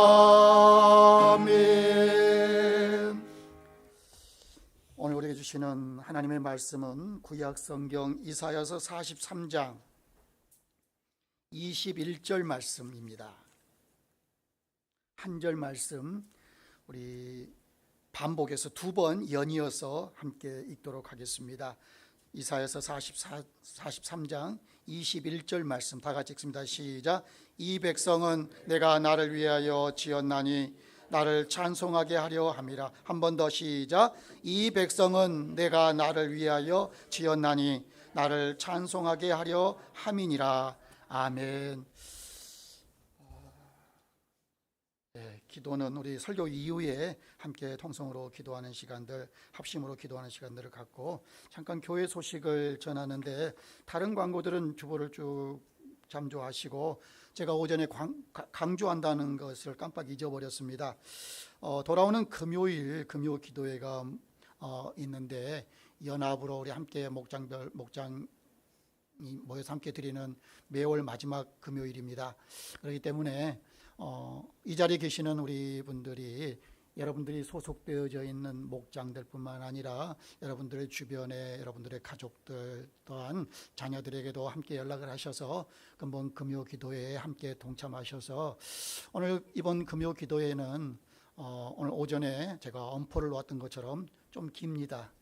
아멘. 오늘 우리에게 주시는 하나님의 말씀은 구약 성경 이사야서 43장 21절 말씀입니다. 한 절 말씀 우리 반복해서 두 번 연이어서 함께 읽도록 하겠습니다. 이사야서 43장 21절 말씀 다 같이 읽습니다. 시작. 이 백성은 내가 나를 위하여 지었나니 나를 찬송하게 하려 함이라. 한 번 더 시작. 이 백성은 내가 나를 위하여 지었나니 나를 찬송하게 하려 함이니라. 아멘. 네, 기도는 우리 설교 이후에 함께 통성으로 기도하는 시간들, 합심으로 기도하는 시간들을 갖고 잠깐 교회 소식을 전하는데 다른 광고들은 주보를 쭉 잠조하시고 제가 오전에 강조한다는 것을 깜빡 잊어버렸습니다. 돌아오는 금요일 금요 기도회가 있는데 연합으로 우리 함께 목장이 모여서 함께 드리는 매월 마지막 금요일입니다. 그렇기 때문에 이 자리에 계시는 우리 분들이 여러분들이 소속되어져 있는 목장들뿐만 아니라 여러분들의 주변에 여러분들의 가족들 또한 자녀들에게도 함께 연락을 하셔서 금번 금요 기도회에 함께 동참하셔서 오늘 이번 금요 기도회는 오늘 오전에 제가 엄포를 놓았던 것처럼 좀 깁니다.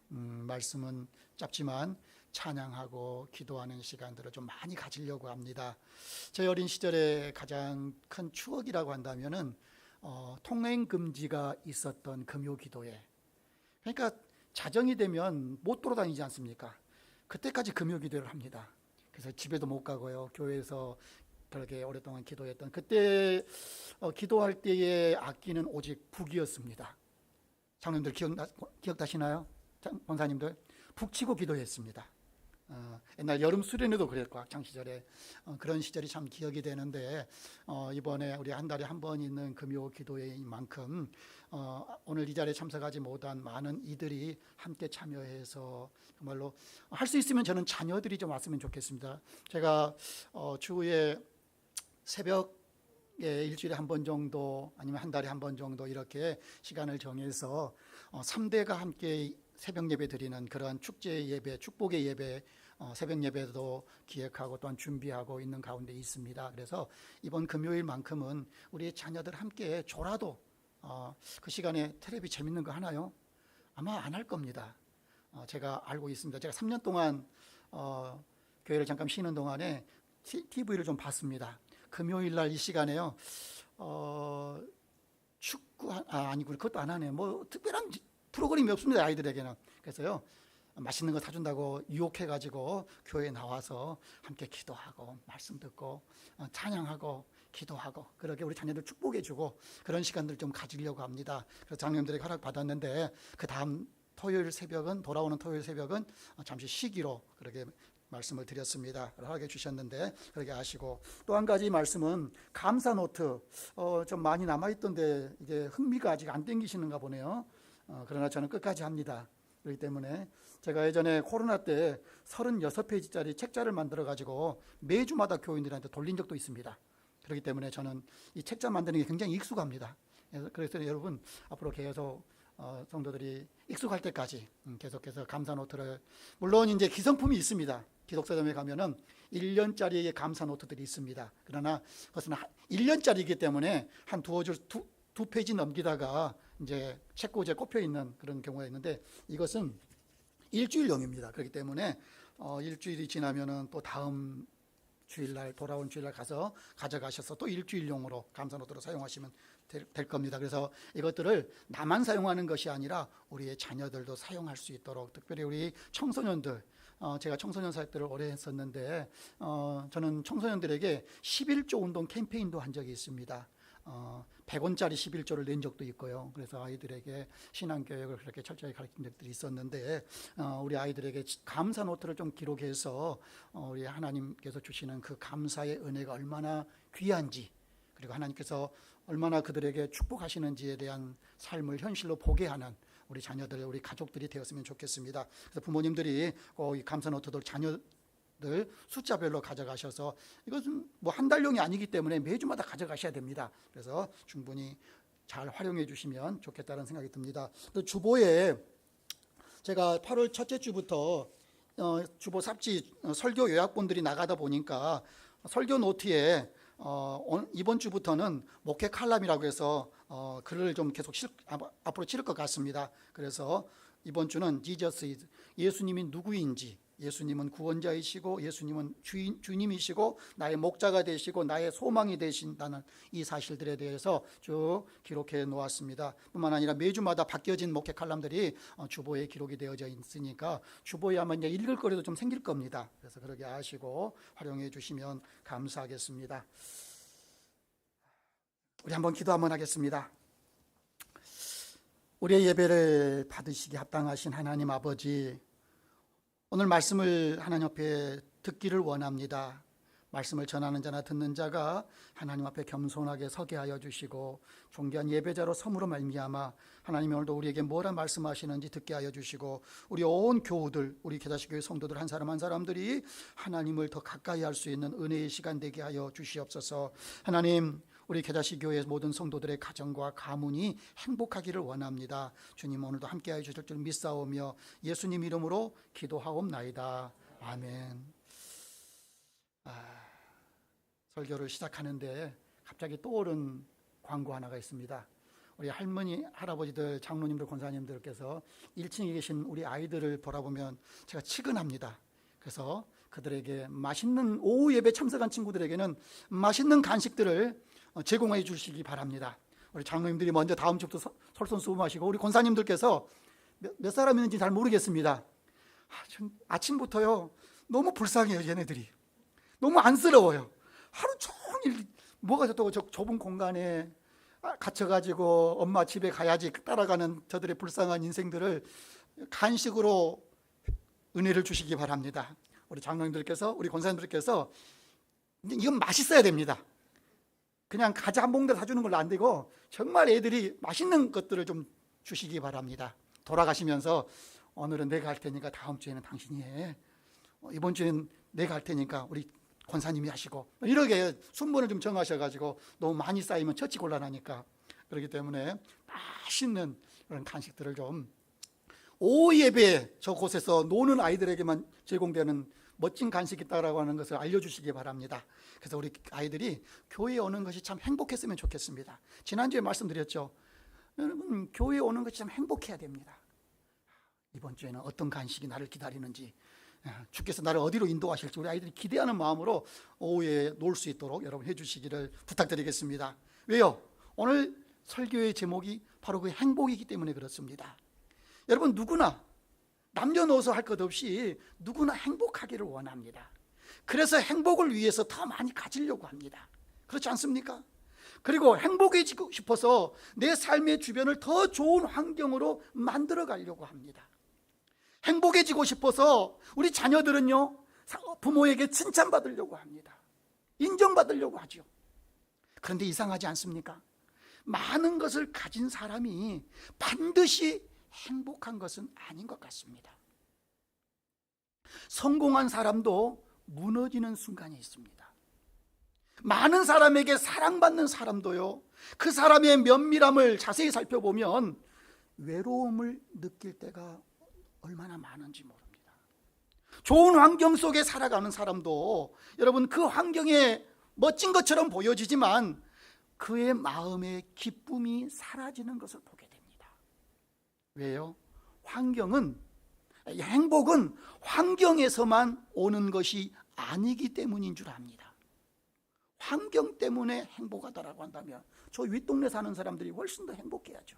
말씀은 짧지만 찬양하고 기도하는 시간들을 좀 많이 가지려고 합니다. 제 어린 시절에 가장 큰 추억이라고 한다면은 통행 금지가 있었던 금요 기도회. 그러니까 자정이 되면 못 돌아다니지 않습니까? 그때까지 금요 기도를 합니다. 그래서 집에도 못 가고요. 교회에서 그렇게 오랫동안 기도했던 그때 기도할 때의 악기는 오직 북이었습니다. 장로님들 기억나시나요? 권사님들 북치고 기도했습니다. 옛날 여름 수련회도 그랬고 학창 시절에 그런 시절이 참 기억이 되는데 이번에 우리 한 달에 한 번 있는 금요 기도회인 만큼 오늘 이 자리에 참석하지 못한 많은 이들이 함께 참여해서 정말로 할 수 있으면 저는 자녀들이 좀 왔으면 좋겠습니다. 제가 주에 새벽에 일주일에 한 번 정도 아니면 한 달에 한 번 정도 이렇게 시간을 정해서 3대가 함께 새벽 예배 드리는 그러한 축제 예배, 축복의 예배, 새벽 예배도 기획하고 또한 준비하고 있는 가운데 있습니다. 그래서 이번 금요일만큼은 우리 자녀들 함께 졸아도 그 시간에 텔레비 재밌는 거 하나요? 아마 안 할 겁니다. 제가 알고 있습니다. 제가 3년 동안 교회를 잠깐 쉬는 동안에 TV를 좀 봤습니다. 금요일 날 이 시간에요. 축구 아니고 그것도 안 하네요. 뭐 특별한 프로그램이 없습니다. 아이들에게는. 그래서요 맛있는 거 사준다고 유혹해가지고 교회에 나와서 함께 기도하고 말씀 듣고 찬양하고 기도하고 그렇게 우리 자녀들 축복해주고 그런 시간들 좀 가지려고 합니다. 그래서 장로님들에게 허락 받았는데 그 다음 토요일 새벽은 돌아오는 토요일 새벽은 잠시 쉬기로 그렇게 말씀을 드렸습니다. 허락해 주셨는데 그렇게 아시고 또 한 가지 말씀은 감사 노트 좀 많이 남아있던데 이게 흥미가 아직 안 땡기시는가 보네요. 그러나 저는 끝까지 합니다. 그렇기 때문에 제가 예전에 코로나 때 36페이지짜리 책자를 만들어 가지고 매주마다 교인들한테 돌린 적도 있습니다. 그렇기 때문에 저는 이 책자 만드는 게 굉장히 익숙합니다. 그래서 여러분 앞으로 계속 성도들이 익숙할 때까지 계속해서 감사 노트를 물론 이제 기성품이 있습니다. 기독서점에 가면은 1년짜리의 감사 노트들이 있습니다. 그러나 그것은 1년짜리이기 때문에 한 두 페이지 넘기다가 이제 책꽂이에 꼽혀 있는 그런 경우가 있는데 이것은 일주일용입니다. 그렇기 때문에 일주일이 지나면은 또 다음 주일날 돌아온 주일날 가서 가져가셔서 또 일주일용으로 감사노트로 사용하시면 될 겁니다. 그래서 이것들을 나만 사용하는 것이 아니라 우리의 자녀들도 사용할 수 있도록 특별히 우리 청소년들 제가 청소년 사역들을 오래 했었는데 저는 청소년들에게 11조 운동 캠페인도 한 적이 있습니다. 100원짜리 11조를 낸 적도 있고요. 그래서 아이들에게 신앙교육을 그렇게 철저히 가르친 적들이 있었는데 우리 아이들에게 감사 노트를 좀 기록해서 우리 하나님께서 주시는 그 감사의 은혜가 얼마나 귀한지 그리고 하나님께서 얼마나 그들에게 축복하시는지에 대한 삶을 현실로 보게 하는 우리 자녀들, 우리 가족들이 되었으면 좋겠습니다. 그래서 부모님들이 꼭 이 감사 노트들 자녀 늘 숫자별로 가져가셔서, 이것은 뭐 한 달용이 아니기 때문에 매주마다 가져가셔야 됩니다. 그래서 충분히 잘 활용해 주시면 좋겠다는 생각이 듭니다. 주보에 제가 8월 첫째 주부터 주보 삽지 설교 요약본들이 나가다 보니까 설교 노트에 이번 주부터는 목회 칼럼이라고 해서 글을 좀 계속 앞으로 치를 것 같습니다. 그래서 이번 주는 Jesus is, 예수님이 누구인지, 예수님은 구원자이시고 예수님은 주님이시고 나의 목자가 되시고 나의 소망이 되신다는 이 사실들에 대해서 쭉 기록해 놓았습니다. 뿐만 아니라 매주마다 바뀌어진 목회 칼럼들이 주보에 기록이 되어져 있으니까 주보에 아마 이제 읽을 거리도 좀 생길 겁니다. 그래서 그렇게 아시고 활용해 주시면 감사하겠습니다. 우리 한번 기도 한번 하겠습니다. 우리의 예배를 받으시기 합당하신 하나님 아버지, 오늘 말씀을 하나님 앞에 듣기를 원합니다. 말씀을 전하는 자나 듣는 자가 하나님 앞에 겸손하게 서게 하여 주시고 존귀한 예배자로 섬으로 말미암아 하나님이 오늘도 우리에게 뭐라 말씀하시는지 듣게 하여 주시고 우리 온 교우들, 우리 개다시교회 성도들 한 사람 한 사람들이 하나님을 더 가까이 할 수 있는 은혜의 시간 되게 하여 주시옵소서. 하나님, 우리 개다시교회 모든 성도들의 가정과 가문이 행복하기를 원합니다. 주님, 오늘도 함께하여 주실 줄 믿사오며 예수님 이름으로 기도하옵나이다. 아멘. 설교를 시작하는데 갑자기 떠오른 광고 하나가 있습니다. 우리 할머니, 할아버지들, 장로님들, 권사님들께서 1층에 계신 우리 아이들을 바라보면 제가 치근합니다. 그래서 그들에게 맛있는, 오후 예배 참석한 친구들에게는 맛있는 간식들을 제공해 주시기 바랍니다. 우리 장로님들이 먼저 다음 주부터 솔선수범하시고 우리 권사님들께서 몇 사람 있는지 잘 모르겠습니다. 아침부터요 너무 불쌍해요. 얘네들이 너무 안쓰러워요. 하루 종일 뭐가 또 좁은 공간에 갇혀가지고 엄마 집에 가야지 따라가는 저들의 불쌍한 인생들을 간식으로 은혜를 주시기 바랍니다. 우리 장로님들께서, 우리 권사님들께서 이건 맛있어야 됩니다. 그냥 과자 한 봉대 사주는 걸로 안 되고 정말 애들이 맛있는 것들을 좀 주시기 바랍니다. 돌아가시면서 오늘은 내가 할 테니까 다음 주에는 당신이 해, 이번 주에는 내가 할 테니까 우리 권사님이 하시고, 이렇게 순번을 좀 정하셔가지고 너무 많이 쌓이면 처치 곤란하니까, 그렇기 때문에 맛있는 그런 간식들을 좀 오후 예배 저곳에서 노는 아이들에게만 제공되는 멋진 간식이 있다라고 하는 것을 알려주시기 바랍니다. 그래서 우리 아이들이 교회에 오는 것이 참 행복했으면 좋겠습니다. 지난주에 말씀드렸죠. 여러분, 교회에 오는 것이 참 행복해야 됩니다. 이번 주에는 어떤 간식이 나를 기다리는지, 주께서 나를 어디로 인도하실지 우리 아이들이 기대하는 마음으로 오후에 놀 수 있도록 여러분 해주시기를 부탁드리겠습니다. 왜요? 오늘 설교의 제목이 바로 그 행복이기 때문에 그렇습니다. 여러분, 누구나 남녀노소 할 것 없이 누구나 행복하기를 원합니다. 그래서 행복을 위해서 더 많이 가지려고 합니다. 그렇지 않습니까? 그리고 행복해지고 싶어서 내 삶의 주변을 더 좋은 환경으로 만들어 가려고 합니다. 행복해지고 싶어서 우리 자녀들은요 부모에게 칭찬받으려고 합니다. 인정받으려고 하죠. 그런데 이상하지 않습니까? 많은 것을 가진 사람이 반드시 행복한 것은 아닌 것 같습니다. 성공한 사람도 무너지는 순간이 있습니다. 많은 사람에게 사랑받는 사람도요, 그 사람의 면밀함을 자세히 살펴보면 외로움을 느낄 때가 얼마나 많은지 모릅니다. 좋은 환경 속에 살아가는 사람도 여러분, 그 환경에 멋진 것처럼 보여지지만 그의 마음의 기쁨이 사라지는 것을 보게 됩니다. 왜요? 행복은 환경에서만 오는 것이 아니기 때문인 줄 압니다. 환경 때문에 행복하다라고 한다면 저 윗동네 사는 사람들이 훨씬 더 행복해야죠.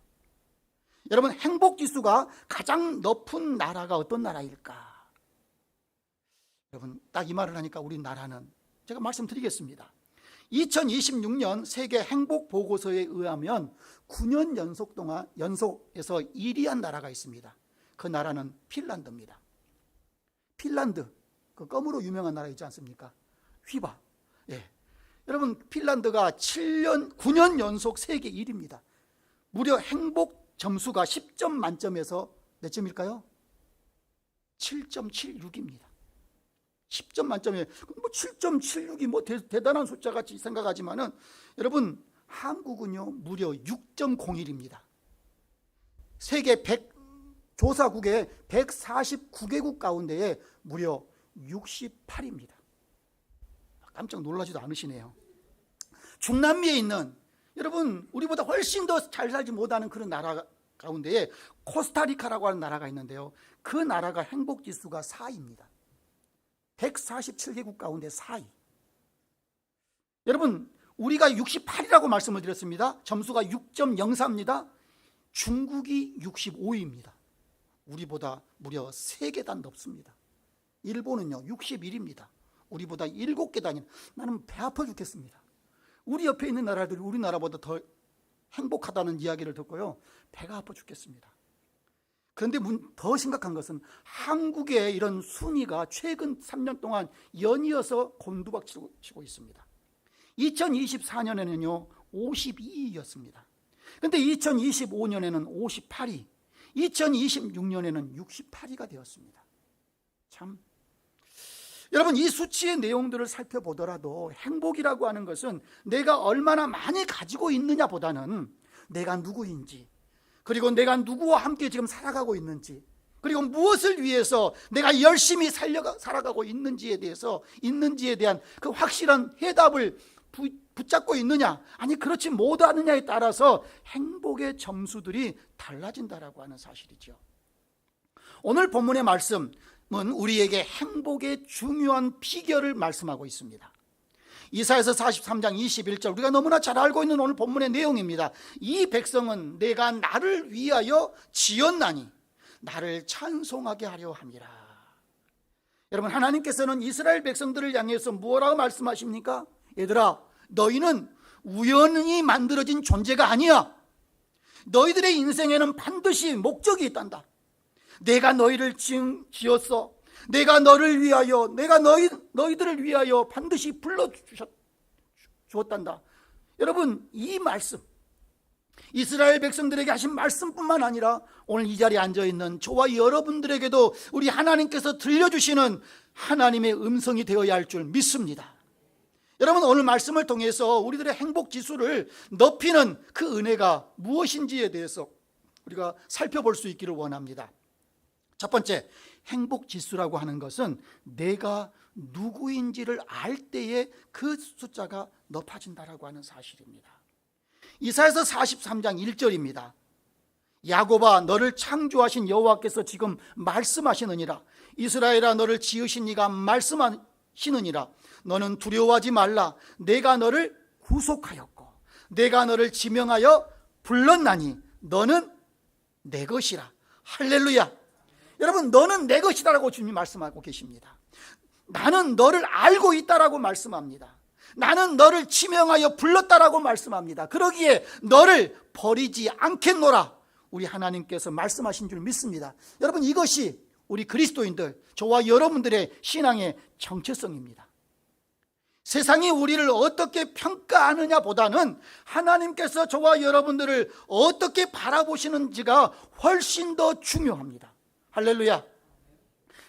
여러분, 행복 지수가 가장 높은 나라가 어떤 나라일까? 여러분, 딱 이 말을 하니까 우리나라는, 제가 말씀드리겠습니다. 2026년 세계 행복 보고서에 의하면 9년 연속에서 1위한 나라가 있습니다. 그 나라는 핀란드입니다. 핀란드, 그 껌으로 유명한 나라 있지 않습니까? 휘바. 예. 여러분, 핀란드가 9년 연속 세계 1위입니다. 무려 행복 점수가 10점 만점에서 몇 점일까요? 7.76입니다. 10점 만점에 뭐 7.76이 뭐 대단한 숫자같이 생각하지만은 여러분, 한국은요 무려 6.01입니다. 세계 100 조사국의 149개국 가운데에 무려 68입니다. 깜짝 놀라지도 않으시네요. 중남미에 있는, 여러분 우리보다 훨씬 더 잘 살지 못하는 그런 나라 가운데에 코스타리카라고 하는 나라가 있는데요, 그 나라가 행복지수가 4위입니다. 147개국 가운데 4위. 여러분, 우리가 68이라고 말씀을 드렸습니다. 점수가 6.04입니다. 중국이 65위입니다. 우리보다 무려 3계단 높습니다. 일본은요 61입니다. 우리보다 7계단이. 나는 배 아파 죽겠습니다. 우리 옆에 있는 나라들이 우리나라보다 더 행복하다는 이야기를 듣고요, 배가 아파 죽겠습니다. 그런데 더 심각한 것은 한국의 이런 순위가 최근 3년 동안 연이어서 곤두박치고 있습니다. 2024년에는요 52위였습니다. 그런데 2025년에는 58위, 2026년에는 68위가 되었습니다. 참, 여러분, 이 수치의 내용들을 살펴보더라도 행복이라고 하는 것은 내가 얼마나 많이 가지고 있느냐 보다는 내가 누구인지, 그리고 내가 누구와 함께 지금 살아가고 있는지, 그리고 무엇을 위해서 내가 열심히 살아가고 있는지에 대한 그 확실한 해답을 붙잡고 있느냐, 아니 그렇지 못하느냐에 따라서 행복의 점수들이 달라진다라고 하는 사실이죠. 오늘 본문의 말씀은 우리에게 행복의 중요한 비결을 말씀하고 있습니다. 이사야서 43장 21절, 우리가 너무나 잘 알고 있는 오늘 본문의 내용입니다. 이 백성은 내가 나를 위하여 지었나니 나를 찬송하게 하려 함이라. 여러분, 하나님께서는 이스라엘 백성들을 향해서 무엇라고 말씀하십니까? 얘들아, 너희는 우연히 만들어진 존재가 아니야. 너희들의 인생에는 반드시 목적이 있단다. 내가 너희를 지었어. 내가 너를 위하여, 내가 너희들을 위하여 반드시 불러주었단다. 여러분, 이 말씀, 이스라엘 백성들에게 하신 말씀뿐만 아니라 오늘 이 자리에 앉아있는 저와 여러분들에게도 우리 하나님께서 들려주시는 하나님의 음성이 되어야 할 줄 믿습니다. 여러분, 오늘 말씀을 통해서 우리들의 행복 지수를 높이는 그 은혜가 무엇인지에 대해서 우리가 살펴볼 수 있기를 원합니다. 첫 번째, 행복 지수라고 하는 것은 내가 누구인지를 알 때에 그 숫자가 높아진다라고 하는 사실입니다. 이사야서 43장 1절입니다. 야곱아, 너를 창조하신 여호와께서 지금 말씀하시느니라. 이스라엘아, 너를 지으신 이가 말씀하시느니라. 너는 두려워하지 말라. 내가 너를 구속하였고 내가 너를 지명하여 불렀나니 너는 내 것이라. 할렐루야. 여러분, 너는 내 것이다라고 주님이 말씀하고 계십니다. 나는 너를 알고 있다라고 말씀합니다. 나는 너를 지명하여 불렀다라고 말씀합니다. 그러기에 너를 버리지 않겠노라. 우리 하나님께서 말씀하신 줄 믿습니다. 여러분, 이것이 우리 그리스도인들, 저와 여러분들의 신앙의 정체성입니다. 세상이 우리를 어떻게 평가하느냐 보다는 하나님께서 저와 여러분들을 어떻게 바라보시는지가 훨씬 더 중요합니다. 할렐루야.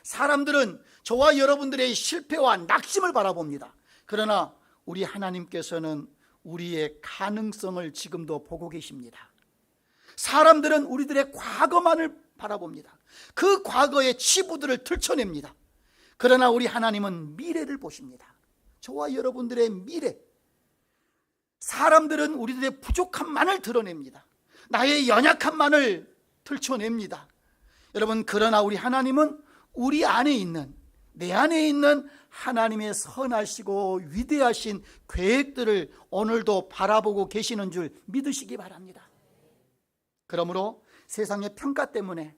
사람들은 저와 여러분들의 실패와 낙심을 바라봅니다. 그러나 우리 하나님께서는 우리의 가능성을 지금도 보고 계십니다. 사람들은 우리들의 과거만을 바라봅니다. 그 과거의 치부들을 들춰냅니다. 그러나 우리 하나님은 미래를 보십니다. 저와 여러분들의 미래. 사람들은 우리들의 부족함만을 드러냅니다. 나의 연약함만을 들춰냅니다. 여러분, 그러나 우리 하나님은 우리 안에 있는, 내 안에 있는 하나님의 선하시고 위대하신 계획들을 오늘도 바라보고 계시는 줄 믿으시기 바랍니다. 그러므로 세상의 평가 때문에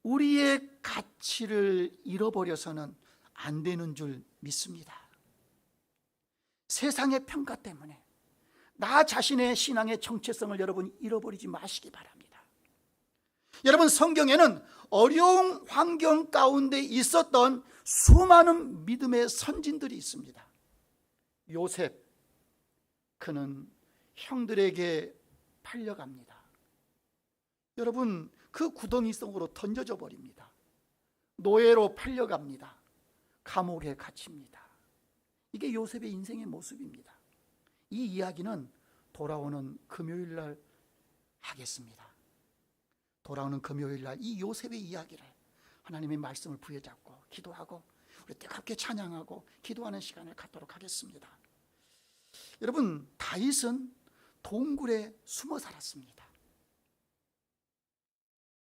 우리의 가치를 잃어버려서는 안 되는 줄 믿습니다. 세상의 평가 때문에 나 자신의 신앙의 정체성을 여러분 잃어버리지 마시기 바랍니다. 여러분, 성경에는 어려운 환경 가운데 있었던 수많은 믿음의 선진들이 있습니다. 요셉, 그는 형들에게 팔려갑니다. 여러분, 그 구덩이 속으로 던져져 버립니다. 노예로 팔려갑니다. 감옥에 갇힙니다. 이게 요셉의 인생의 모습입니다. 이 이야기는 돌아오는 금요일 날 하겠습니다. 돌아오는 금요일 날 이 요셉의 이야기를 하나님의 말씀을 부여잡고 기도하고 우리 뜨겁게 찬양하고 기도하는 시간을 갖도록 하겠습니다. 여러분, 다윗은 동굴에 숨어 살았습니다.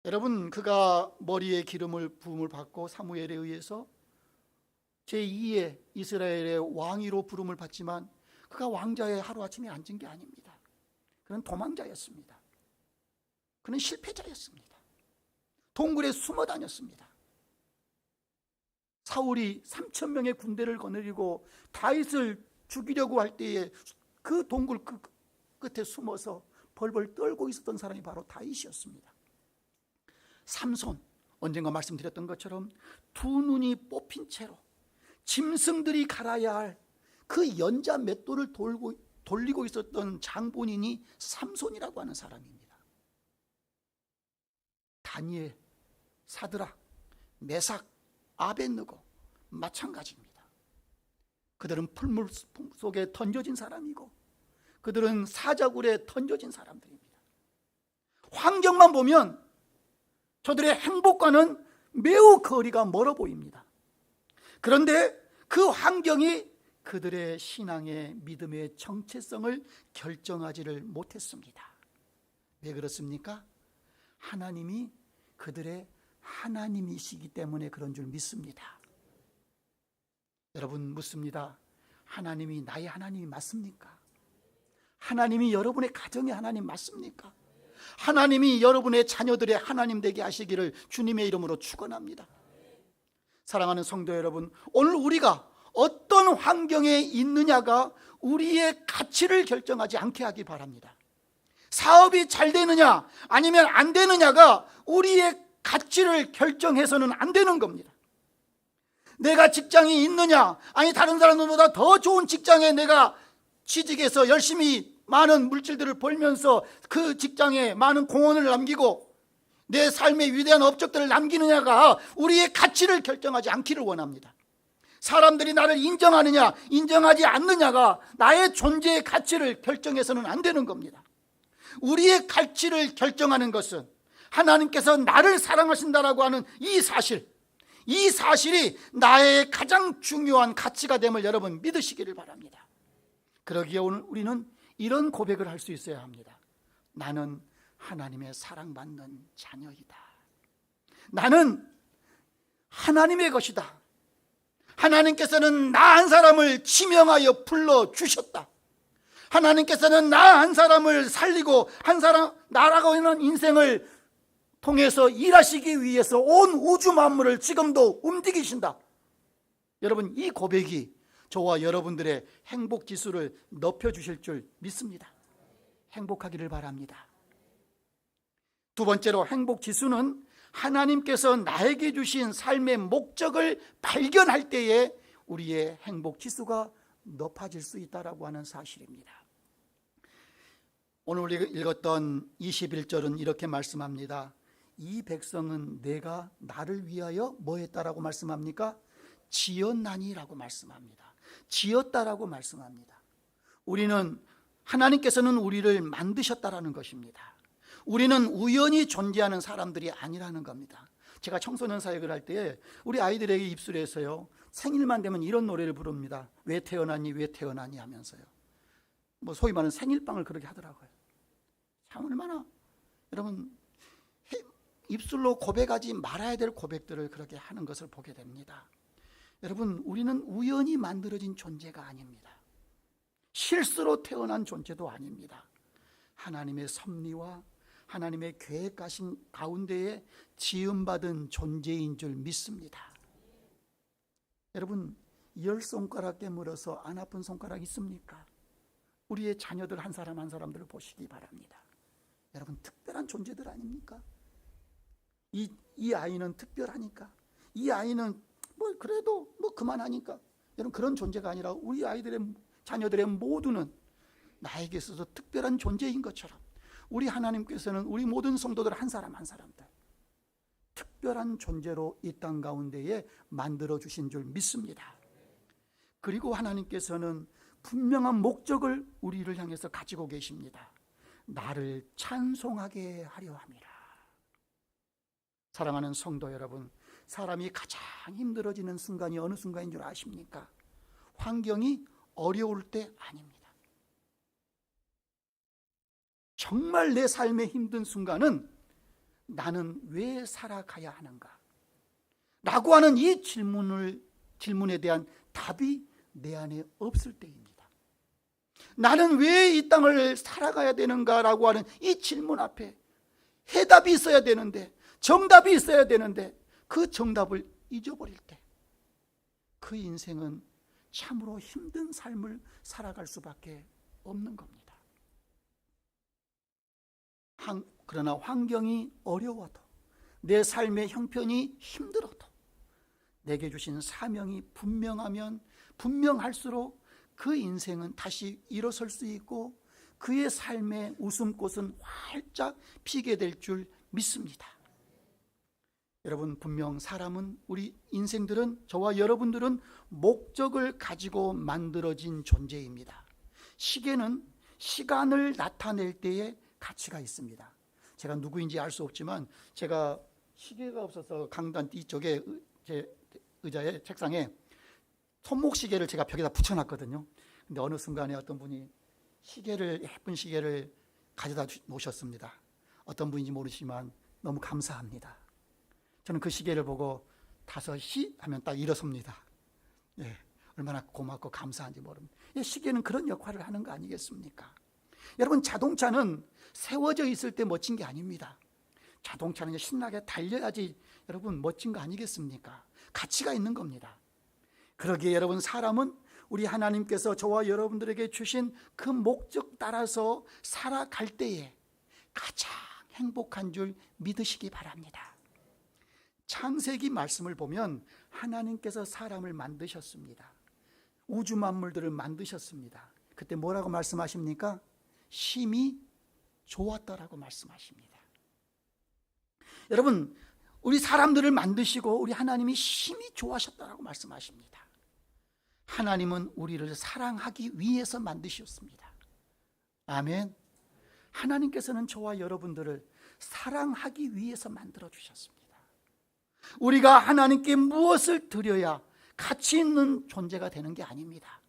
여러분, 그가 머리에 기름을 부음을 받고 사무엘에 의해서 제2의 이스라엘의 왕위로 부름을 받지만 그가 왕자에 하루아침에 앉은 게 아닙니다. 그는 도망자였습니다. 그는 실패자였습니다. 동굴에 숨어 다녔습니다. 사울이 3,000명의 군대를 거느리고 다윗을 죽이려고 할 때에 그 동굴 끝에 숨어서 벌벌 떨고 있었던 사람이 바로 다윗이었습니다. 삼손, 언젠가 말씀드렸던 것처럼 두 눈이 뽑힌 채로 짐승들이 갈아야 할 그 연자 맷돌을 돌리고 있었던 장본인이 삼손이라고 하는 사람입니다. 다니엘, 사드락, 메삭, 아벳느고 마찬가지입니다. 그들은 풀물 속에 던져진 사람이고 그들은 사자굴에 던져진 사람들입니다. 환경만 보면 저들의 행복과는 매우 거리가 멀어 보입니다. 그런데 그 환경이 그들의 신앙의 믿음의 정체성을 결정하지를 못했습니다. 왜 그렇습니까? 하나님이 그들의 하나님이시기 때문에 그런 줄 믿습니다. 여러분, 묻습니다. 하나님이 나의 하나님이 맞습니까? 하나님이 여러분의 가정의 하나님 맞습니까? 하나님이 여러분의 자녀들의 하나님 되게 하시기를 주님의 이름으로 축원합니다. 사랑하는 성도 여러분, 오늘 우리가 어떤 환경에 있느냐가 우리의 가치를 결정하지 않게 하기 바랍니다. 사업이 잘 되느냐 아니면 안 되느냐가 우리의 가치를 결정해서는 안 되는 겁니다. 내가 직장이 있느냐, 아니 다른 사람들보다 더 좋은 직장에 내가 취직해서 열심히 많은 물질들을 벌면서 그 직장에 많은 공헌을 남기고 내 삶의 위대한 업적들을 남기느냐가 우리의 가치를 결정하지 않기를 원합니다. 사람들이 나를 인정하느냐 인정하지 않느냐가 나의 존재의 가치를 결정해서는 안 되는 겁니다. 우리의 가치를 결정하는 것은 하나님께서 나를 사랑하신다라고 하는 이 사실이 나의 가장 중요한 가치가 됨을 여러분 믿으시기를 바랍니다. 그러기에 오늘 우리는 이런 고백을 할 수 있어야 합니다. 나는 하나님의 사랑받는 자녀이다. 나는 하나님의 것이다. 하나님께서는 나 한 사람을 지명하여 불러주셨다. 하나님께서는 나 한 사람을 살리고 나라고 하는 인생을 통해서 일하시기 위해서 온 우주 만물을 지금도 움직이신다. 여러분, 이 고백이 저와 여러분들의 행복 지수를 높여주실 줄 믿습니다. 행복하기를 바랍니다. 두 번째로, 행복 지수는 하나님께서 나에게 주신 삶의 목적을 발견할 때에 우리의 행복 지수가 높아질 수 있다라고 하는 사실입니다. 오늘 우리가 읽었던 21절은 이렇게 말씀합니다. 이 백성은 내가 나를 위하여 뭐 했다라고 말씀합니까? 지었나니라고 말씀합니다. 지었다라고 말씀합니다. 하나님께서는 우리를 만드셨다라는 것입니다. 우리는 우연히 존재하는 사람들이 아니라는 겁니다. 제가 청소년 사역을 할 때 우리 아이들에게 입술에서요, 생일만 되면 이런 노래를 부릅니다. 왜 태어나니 왜 태어나니 하면서요. 소위 말하는 생일빵을 그렇게 하더라고요. 참 얼마나 여러분 입술로 고백하지 말아야 될 고백들을 그렇게 하는 것을 보게 됩니다. 여러분, 우리는 우연히 만들어진 존재가 아닙니다. 실수로 태어난 존재도 아닙니다. 하나님의 섭리와 하나님의 계획하신 가운데에 지음받은 존재인 줄 믿습니다. 여러분, 10손가락 깨물어서 안 아픈 손가락 있습니까? 우리의 자녀들 한 사람 한 사람들을 보시기 바랍니다. 여러분, 특별한 존재들 아닙니까? 이 아이는 특별하니까, 이 아이는 그래도 그만하니까, 여러분, 그런 존재가 아니라 우리 자녀들의 모두는 나에게 있어서 특별한 존재인 것처럼 우리 하나님께서는 우리 모든 성도들 한 사람 한 사람들 특별한 존재로 이 땅 가운데에 만들어 주신 줄 믿습니다. 그리고 하나님께서는 분명한 목적을 우리를 향해서 가지고 계십니다. 나를 찬송하게 하려 함이라. 사랑하는 성도 여러분, 사람이 가장 힘들어지는 순간이 어느 순간인 줄 아십니까? 환경이 어려울 때 아닙니다. 정말 내 삶의 힘든 순간은 나는 왜 살아가야 하는가? 라고 하는 이 질문에 대한 답이 내 안에 없을 때입니다. 나는 왜 이 땅을 살아가야 되는가라고 하는 이 질문 앞에 해답이 있어야 되는데, 정답이 있어야 되는데 그 정답을 잊어버릴 때 그 인생은 참으로 힘든 삶을 살아갈 수밖에 없는 겁니다. 그러나 환경이 어려워도, 내 삶의 형편이 힘들어도 내게 주신 사명이 분명할수록 그 인생은 다시 일어설 수 있고 그의 삶의 웃음꽃은 활짝 피게 될 줄 믿습니다. 여러분, 분명 사람은, 우리 인생들은, 저와 여러분들은 목적을 가지고 만들어진 존재입니다. 시계는 시간을 나타낼 때에 가치가 있습니다. 제가 누구인지 알 수 없지만 제가 시계가 없어서 강단 뒤쪽에 제 의자에, 책상에 손목 시계를 제가 벽에다 붙여놨거든요. 근데 어느 순간에 어떤 분이 예쁜 시계를 가져다 놓으셨습니다. 어떤 분인지 모르지만 너무 감사합니다. 저는 그 시계를 보고 5시 하면 딱 일어섭니다. 예, 얼마나 고맙고 감사한지 모릅니다. 시계는 그런 역할을 하는 거 아니겠습니까? 여러분, 자동차는 세워져 있을 때 멋진 게 아닙니다. 자동차는 신나게 달려야지 여러분 멋진 거 아니겠습니까? 가치가 있는 겁니다. 그러기에 여러분, 사람은 우리 하나님께서 저와 여러분들에게 주신 그 목적 따라서 살아갈 때에 가장 행복한 줄 믿으시기 바랍니다. 창세기 말씀을 보면 하나님께서 사람을 만드셨습니다. 우주 만물들을 만드셨습니다. 그때 뭐라고 말씀하십니까? 심히 좋았다라고 말씀하십니다. 여러분, 우리 사람들을 만드시고 우리 하나님이 심히 좋아하셨다라고 말씀하십니다. 하나님은 우리를 사랑하기 위해서 만드셨습니다. 아멘. 하나님께서는 저와 여러분들을 사랑하기 위해서 만들어 주셨습니다. 우리가 하나님께 무엇을 드려야 가치 있는 존재가 되는 게 아닙니다.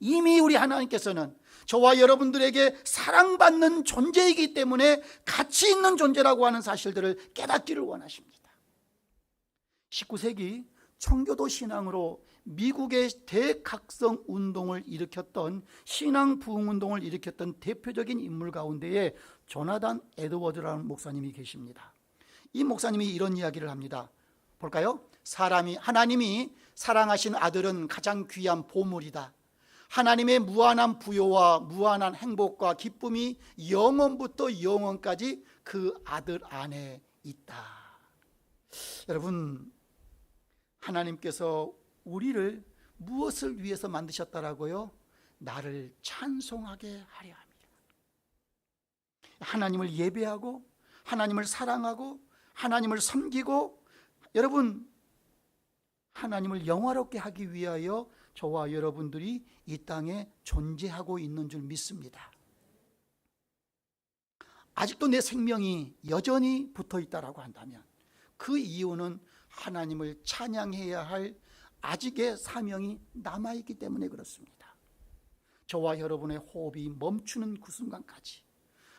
이미 우리 하나님께서는 저와 여러분들에게 사랑받는 존재이기 때문에 가치 있는 존재라고 하는 사실들을 깨닫기를 원하십니다. 19세기 청교도 신앙으로 미국의 대각성 운동을 일으켰던, 신앙 부흥 운동을 일으켰던 대표적인 인물 가운데에 조나단 에드워드라는 목사님이 계십니다. 이 목사님이 이런 이야기를 합니다. 볼까요? 하나님이 사랑하신 아들은 가장 귀한 보물이다. 하나님의 무한한 부요와 무한한 행복과 기쁨이 영원부터 영원까지 그 아들 안에 있다. 여러분, 하나님께서 우리를 무엇을 위해서 만드셨다라고요? 나를 찬송하게 하려 합니다. 하나님을 예배하고 하나님을 사랑하고 하나님을 섬기고, 여러분, 하나님을 영화롭게 하기 위하여 저와 여러분들이 이 땅에 존재하고 있는 줄 믿습니다. 아직도 내 생명이 여전히 붙어 있다라고 한다면 그 이유는 하나님을 찬양해야 할 아직의 사명이 남아있기 때문에 그렇습니다. 저와 여러분의 호흡이 멈추는 그 순간까지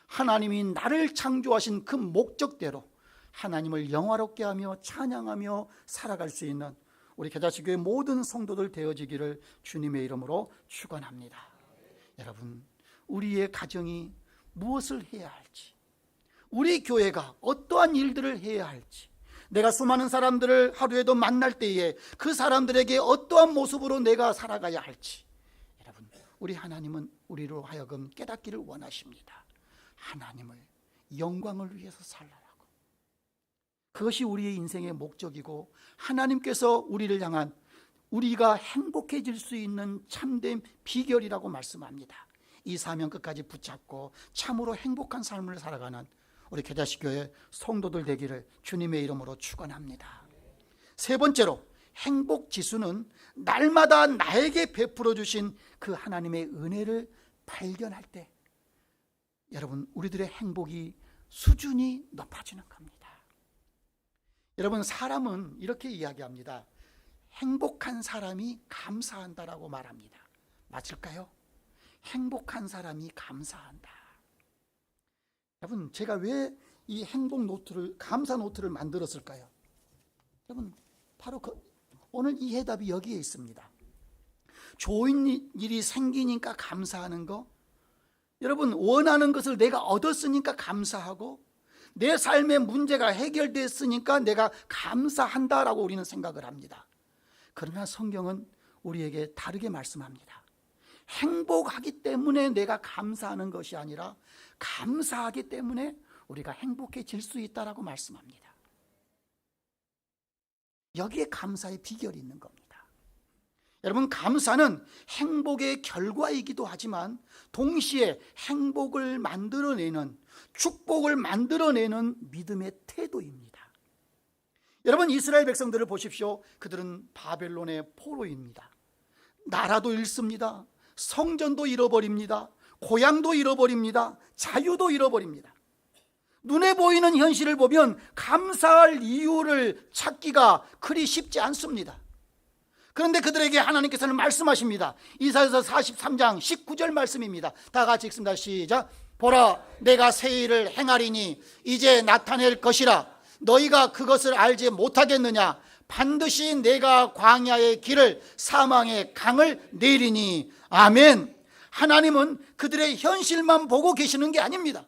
하나님이 나를 창조하신 그 목적대로 하나님을 영화롭게 하며 찬양하며 살아갈 수 있는 우리 겨자씨교회 모든 성도들 되어지기를 주님의 이름으로 축원합니다. 여러분, 우리의 가정이 무엇을 해야 할지, 우리 교회가 어떠한 일들을 해야 할지, 내가 수많은 사람들을 하루에도 만날 때에 그 사람들에게 어떠한 모습으로 내가 살아가야 할지, 여러분, 우리 하나님은 우리로 하여금 깨닫기를 원하십니다. 하나님을 영광을 위해서 살라라고. 그것이 우리의 인생의 목적이고 하나님께서 우리를 향한, 우리가 행복해질 수 있는 참된 비결이라고 말씀합니다. 이 사명 끝까지 붙잡고 참으로 행복한 삶을 살아가는 우리 겨자씨교회 성도들 되기를 주님의 이름으로 축원합니다. 세 번째로, 행복 지수는 날마다 나에게 베풀어 주신 그 하나님의 은혜를 발견할 때 여러분, 우리들의 행복이 수준이 높아지는 겁니다. 여러분, 사람은 이렇게 이야기합니다. 행복한 사람이 감사한다라고 말합니다. 맞을까요? 행복한 사람이 감사한다. 여러분, 제가 왜 이 행복 노트를, 감사 노트를 만들었을까요? 여러분, 바로 오늘 이 해답이 여기에 있습니다. 좋은 일이 생기니까 감사하는 거, 여러분, 원하는 것을 내가 얻었으니까 감사하고, 내 삶의 문제가 해결됐으니까 내가 감사한다라고 우리는 생각을 합니다. 그러나 성경은 우리에게 다르게 말씀합니다. 행복하기 때문에 내가 감사하는 것이 아니라 감사하기 때문에 우리가 행복해질 수 있다라고 말씀합니다. 여기에 감사의 비결이 있는 겁니다. 여러분, 감사는 행복의 결과이기도 하지만 동시에 행복을 만들어내는, 축복을 만들어내는 믿음의 태도입니다. 여러분, 이스라엘 백성들을 보십시오. 그들은 바벨론의 포로입니다. 나라도 잃습니다. 성전도 잃어버립니다. 고향도 잃어버립니다. 자유도 잃어버립니다. 눈에 보이는 현실을 보면 감사할 이유를 찾기가 그리 쉽지 않습니다. 그런데 그들에게 하나님께서는 말씀하십니다. 이사야서 43장 19절 말씀입니다. 다 같이 읽습니다. 시작. 보라, 내가 새 일을 행하리니 이제 나타낼 것이라. 너희가 그것을 알지 못하겠느냐? 반드시 내가 광야의 길을, 사망의 강을 내리니. 아멘. 하나님은 그들의 현실만 보고 계시는 게 아닙니다.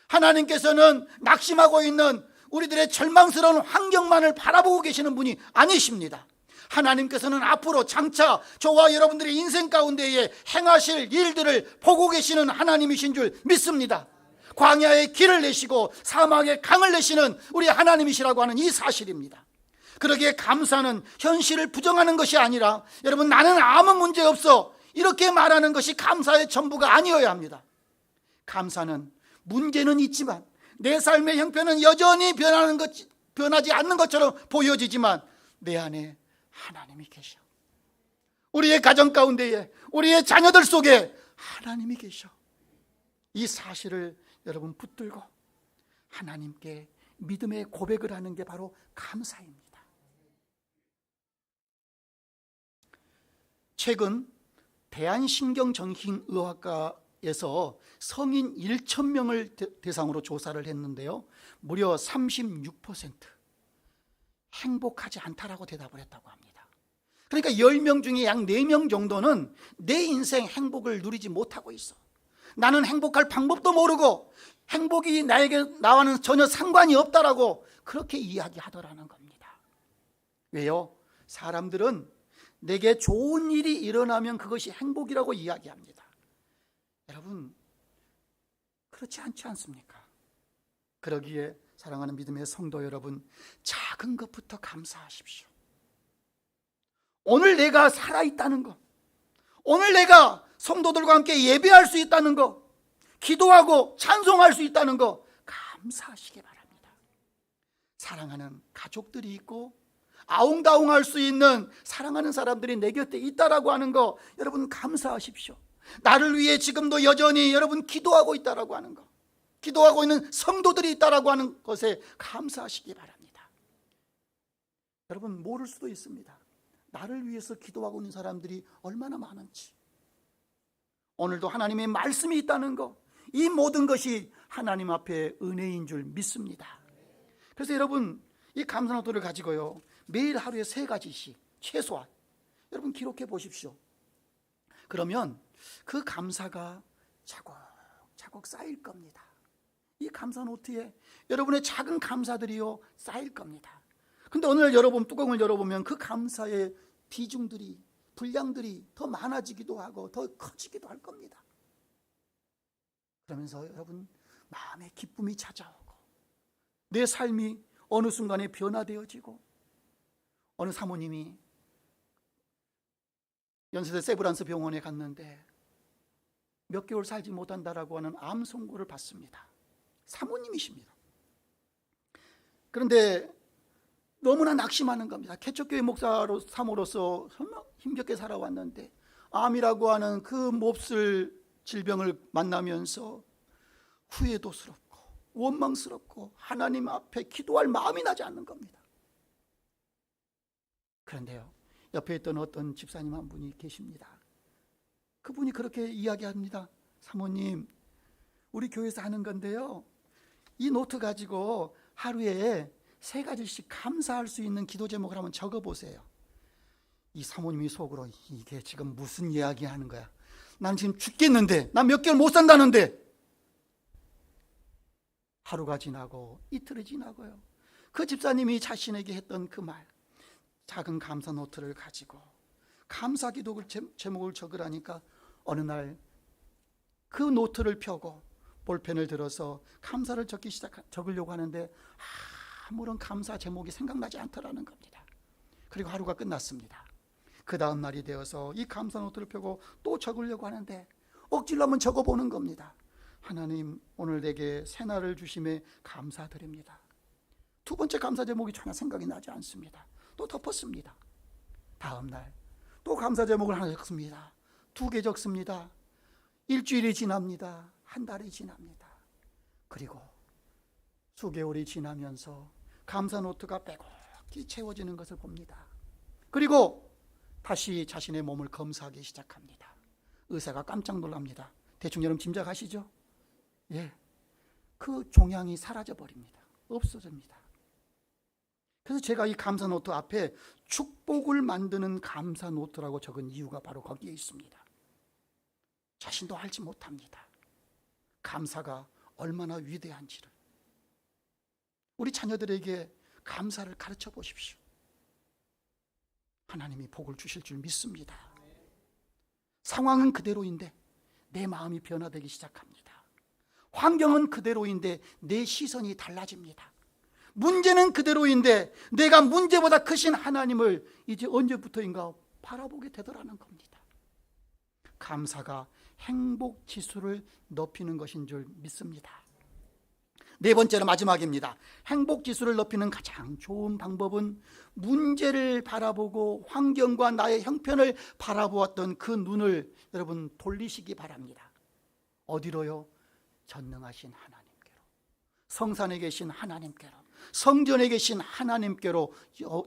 하나님께서는 낙심하고 있는 우리들의 절망스러운 환경만을 바라보고 계시는 분이 아니십니다. 하나님께서는 앞으로 장차 저와 여러분들의 인생 가운데에 행하실 일들을 보고 계시는 하나님이신 줄 믿습니다. 광야의 길을 내시고 사막의 강을 내시는 우리 하나님이시라고 하는 이 사실입니다. 그러기에 감사는 현실을 부정하는 것이 아니라, 여러분, 나는 아무 문제 없어, 이렇게 말하는 것이 감사의 전부가 아니어야 합니다. 감사는 문제는 있지만 내 삶의 형편은 여전히 변하지 않는 것처럼 보여지지만 내 안에 하나님이 계셔. 우리의 가정 가운데에, 우리의 자녀들 속에 하나님이 계셔. 이 사실을 여러분 붙들고 하나님께 믿음의 고백을 하는 게 바로 감사입니다. 최근 대한신경정신의학과에서 성인 1,000명을 대상으로 조사를 했는데요, 무려 36% 행복하지 않다라고 대답을 했다고 합니다. 그러니까 10명 중에 약 4명 정도는 내 인생 행복을 누리지 못하고 있어. 나는 행복할 방법도 모르고 행복이 나와는 전혀 상관이 없다라고 그렇게 이야기하더라는 겁니다. 왜요? 사람들은 내게 좋은 일이 일어나면 그것이 행복이라고 이야기합니다. 여러분, 그렇지 않지 않습니까? 그러기에 사랑하는 믿음의 성도 여러분, 작은 것부터 감사하십시오. 오늘 내가 살아있다는 것, 오늘 내가 성도들과 함께 예배할 수 있다는 것, 기도하고 찬송할 수 있다는 것, 감사하시기 바랍니다. 사랑하는 가족들이 있고 아웅다웅할 수 있는 사랑하는 사람들이 내 곁에 있다라고 하는 거, 여러분 감사하십시오. 나를 위해 지금도 여전히 여러분 기도하고 있다라고 하는 거, 기도하고 있는 성도들이 있다라고 하는 것에 감사하시기 바랍니다. 여러분, 모를 수도 있습니다. 나를 위해서 기도하고 있는 사람들이 얼마나 많은지. 오늘도 하나님의 말씀이 있다는 거, 이 모든 것이 하나님 앞에 은혜인 줄 믿습니다. 그래서 여러분, 이 감사노트를 가지고요, 매일 하루에 3가지씩 최소한 여러분 기록해 보십시오. 그러면 그 감사가 차곡차곡 쌓일 겁니다. 이 감사노트에 여러분의 작은 감사들이요 쌓일 겁니다. 근데 오늘 여러분 뚜껑을 열어보면 그 감사의 비중들이, 분량들이 더 많아지기도 하고 더 커지기도 할 겁니다. 그러면서 여러분 마음에 기쁨이 찾아오고 내 삶이 어느 순간에 변화되어지고, 어느 사모님이 연세대 세브란스 병원에 갔는데 몇 개월 살지 못한다라고 하는 암 선고를 받습니다. 사모님이십니다. 그런데 너무나 낙심하는 겁니다. 개척교회 목사로 사모로서 힘겹게 살아왔는데 암이라고 하는 그 몹쓸 질병을 만나면서 후회도스럽고 원망스럽고 하나님 앞에 기도할 마음이 나지 않는 겁니다. 그런데요, 옆에 있던 어떤 집사님 한 분이 계십니다. 그분이 그렇게 이야기합니다. 사모님, 우리 교회에서 하는 건데요, 이 노트 가지고 하루에 3가지씩 감사할 수 있는 기도 제목을 한번 적어보세요. 이 사모님이 속으로 이게 지금 무슨 이야기 하는 거야? 난 지금 죽겠는데, 난 몇 개월 못 산다는데. 하루가 지나고 이틀이 지나고요, 그 집사님이 자신에게 했던 그 말, 작은 감사 노트를 가지고 감사 기도 제목을 적으라니까 어느 날 그 노트를 펴고 볼펜을 들어서 감사를 적으려고 하는데 아무런 감사 제목이 생각나지 않더라는 겁니다. 그리고 하루가 끝났습니다. 그 다음 날이 되어서 이 감사 노트를 펴고 또 적으려고 하는데 억지로 한번 적어보는 겁니다. 하나님, 오늘 내게 새날을 주심에 감사드립니다. 2번째 감사 제목이 전혀 생각이 나지 않습니다. 또 덮었습니다. 다음 날 또 감사 제목을 하나 적습니다. 2개 적습니다. 일주일이 지납니다. 한 달이 지납니다. 그리고 수개월이 지나면서 감사 노트가 빼곡히 채워지는 것을 봅니다. 그리고 다시 자신의 몸을 검사하기 시작합니다. 의사가 깜짝 놀랍니다. 대충 여러분 짐작하시죠? 예, 그 종양이 사라져 버립니다. 없어집니다. 그래서 제가 이 감사 노트 앞에 축복을 만드는 감사 노트라고 적은 이유가 바로 거기에 있습니다. 자신도 알지 못합니다. 감사가 얼마나 위대한지를. 우리 자녀들에게 감사를 가르쳐 보십시오. 하나님이 복을 주실 줄 믿습니다. 상황은 그대로인데 내 마음이 변화되기 시작합니다. 환경은 그대로인데 내 시선이 달라집니다. 문제는 그대로인데 내가 문제보다 크신 하나님을 이제 언제부터인가 바라보게 되더라는 겁니다. 감사가 행복 지수를 높이는 것인 줄 믿습니다. 4번째로 마지막입니다. 행복 지수를 높이는 가장 좋은 방법은 문제를 바라보고 환경과 나의 형편을 바라보았던 그 눈을 여러분 돌리시기 바랍니다. 어디로요? 전능하신 하나님께로, 성산에 계신 하나님께로, 성전에 계신 하나님께로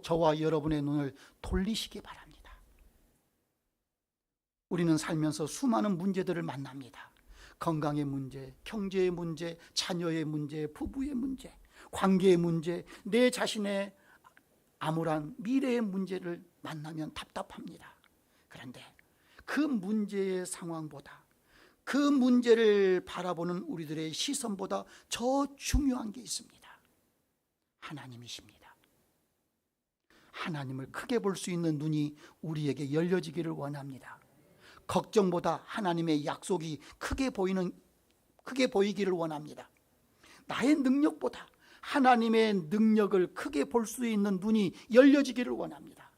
저와 여러분의 눈을 돌리시기 바랍니다. 우리는 살면서 수많은 문제들을 만납니다. 건강의 문제, 경제의 문제, 자녀의 문제, 부부의 문제, 관계의 문제, 내 자신의 암울한 미래의 문제를 만나면 답답합니다. 그런데 그 문제의 상황보다, 그 문제를 바라보는 우리들의 시선보다 더 중요한 게 있습니다. 하나님이십니다. 하나님을 크게 볼 수 있는 눈이 우리에게 열려지기를 원합니다. 걱정보다 하나님의 약속이 크게 보이기를 원합니다. 나의 능력보다 하나님의 능력을 크게 볼 수 있는 눈이 열려지기를 원합니다.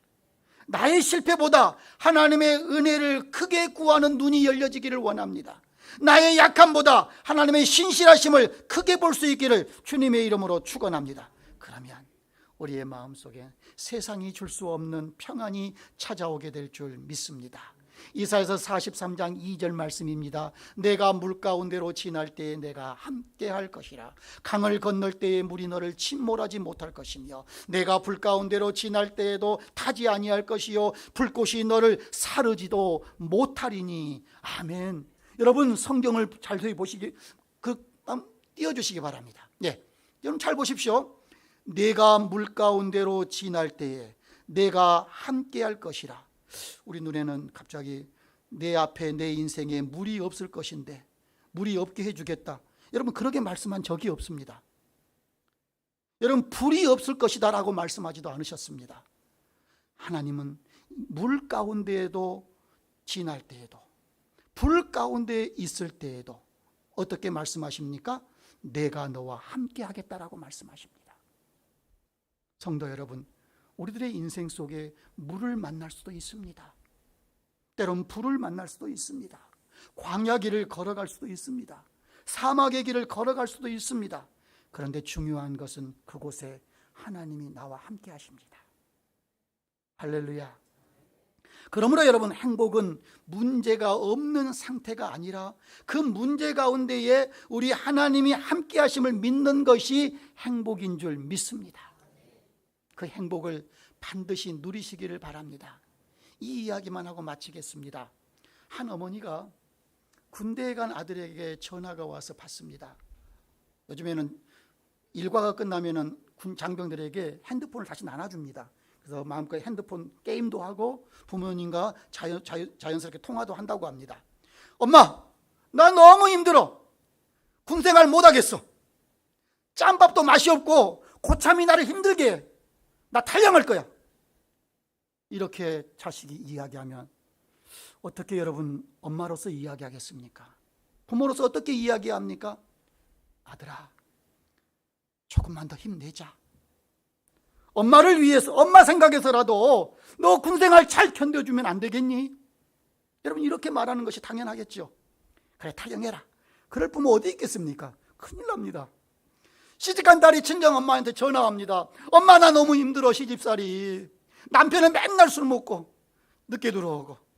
나의 실패보다 하나님의 은혜를 크게 구하는 눈이 열려지기를 원합니다. 나의 약함보다 하나님의 신실하심을 크게 볼 수 있기를 주님의 이름으로 축원합니다. 그러면 우리의 마음속에 세상이 줄 수 없는 평안이 찾아오게 될 줄 믿습니다. 이사야서 43장 2절 말씀입니다. 내가 물 가운데로 지날 때에 내가 함께 할 것이라. 강을 건널 때에 물이 너를 침몰하지 못할 것이며 내가 불 가운데로 지날 때에도 타지 아니할 것이요 불꽃이 너를 사르지도 못하리니. 아멘. 여러분 성경을 잘 보시기 띄워주시기 바랍니다. 예, 여러분 잘 보십시오. 내가 물 가운데로 지날 때에 내가 함께 할 것이라. 우리 눈에는 갑자기 내 앞에 내 인생에 물이 없을 것인데 물이 없게 해주겠다. 여러분 그렇게 말씀한 적이 없습니다. 여러분 불이 없을 것이다 라고 말씀하지도 않으셨습니다. 하나님은 물 가운데에도 지날 때에도 불 가운데 있을 때에도 어떻게 말씀하십니까? 내가 너와 함께 하겠다라고 말씀하십니다. 성도 여러분, 우리들의 인생 속에 물을 만날 수도 있습니다. 때론 불을 만날 수도 있습니다. 광야 길을 걸어갈 수도 있습니다. 사막의 길을 걸어갈 수도 있습니다. 그런데 중요한 것은 그곳에 하나님이 나와 함께 하십니다. 할렐루야. 그러므로 여러분, 행복은 문제가 없는 상태가 아니라 그 문제 가운데에 우리 하나님이 함께 하심을 믿는 것이 행복인 줄 믿습니다. 그 행복을 반드시 누리시기를 바랍니다. 이 이야기만 하고 마치겠습니다. 한 어머니가 군대에 간 아들에게 전화가 와서 받습니다. 요즘에는 일과가 끝나면은 군 장병들에게 핸드폰을 다시 나눠줍니다. 그래서 마음껏 핸드폰 게임도 하고 부모님과 자연스럽게 통화도 한다고 합니다. 엄마, 나 너무 힘들어. 군생활 못하겠어. 짬밥도 맛이 없고 고참이 나를 힘들게 해. 나 탈영할 거야. 이렇게 자식이 이야기하면 어떻게 여러분 엄마로서 이야기하겠습니까? 부모로서 어떻게 이야기합니까? 아들아, 조금만 더 힘내자. 엄마를 위해서, 엄마 생각해서라도 너 군생활 잘 견뎌주면 안 되겠니? 여러분, 이렇게 말하는 것이 당연하겠죠. 그래, 탈영해라. 그럴 부모 어디 있겠습니까? 큰일 납니다. 시집간 딸이 친정엄마한테 전화합니다. 엄마, 나 너무 힘들어, 시집살이. 남편은 맨날 술 먹고 늦게 들어오고.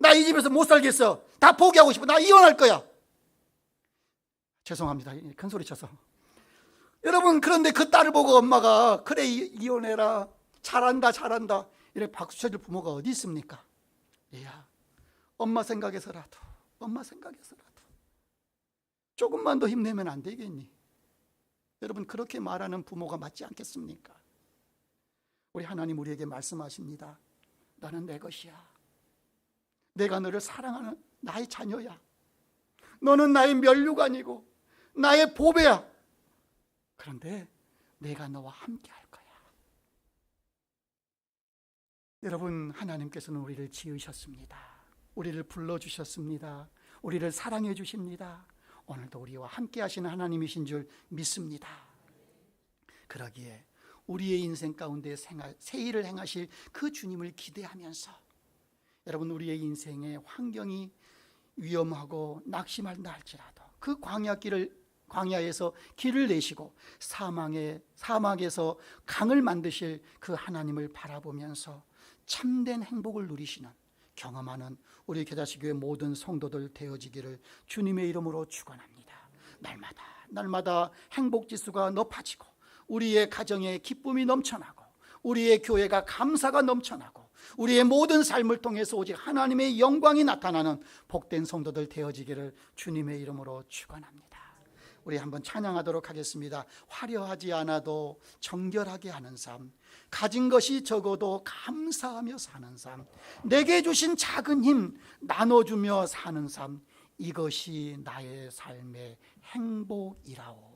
나 이 집에서 못 살겠어. 다 포기하고 싶어. 나 이혼할 거야. 죄송합니다, 큰 소리 쳐서. 여러분, 그런데 그 딸을 보고 엄마가 그래, 이혼해라, 잘한다 잘한다 이렇게 박수 쳐줄 부모가 어디 있습니까? 얘야, 엄마 생각해서라도 조금만 더 힘내면 안 되겠니? 여러분, 그렇게 말하는 부모가 맞지 않겠습니까? 우리 하나님 우리에게 말씀하십니다. 너는 내 것이야. 내가 너를 사랑하는 나의 자녀야. 너는 나의 면류관이고 나의 보배야. 그런데 내가 너와 함께 할 거야. 여러분, 하나님께서는 우리를 지으셨습니다. 우리를 불러주셨습니다. 우리를 사랑해 주십니다. 오늘도 우리와 함께 하시는 하나님이신 줄 믿습니다. 그러기에 우리의 인생 가운데 새 일을 행하실 그 주님을 기대하면서 여러분, 우리의 인생의 환경이 위험하고 낙심한다 할지라도 그 광야에서 길을 내시고 사막에서 강을 만드실 그 하나님을 바라보면서 참된 행복을 누리시는, 경험하는 우리 겨자씨교회 모든 성도들 되어지기를 주님의 이름으로 축원합니다. 날마다 행복지수가 높아지고 우리의 가정에 기쁨이 넘쳐나고 우리의 교회가 감사가 넘쳐나고 우리의 모든 삶을 통해서 오직 하나님의 영광이 나타나는 복된 성도들 되어지기를 주님의 이름으로 축원합니다. 우리 한번 찬양하도록 하겠습니다. 화려하지 않아도 정결하게 하는 삶, 가진 것이 적어도 감사하며 사는 삶, 내게 주신 작은 힘 나눠주며 사는 삶, 이것이 나의 삶의 행복이라오.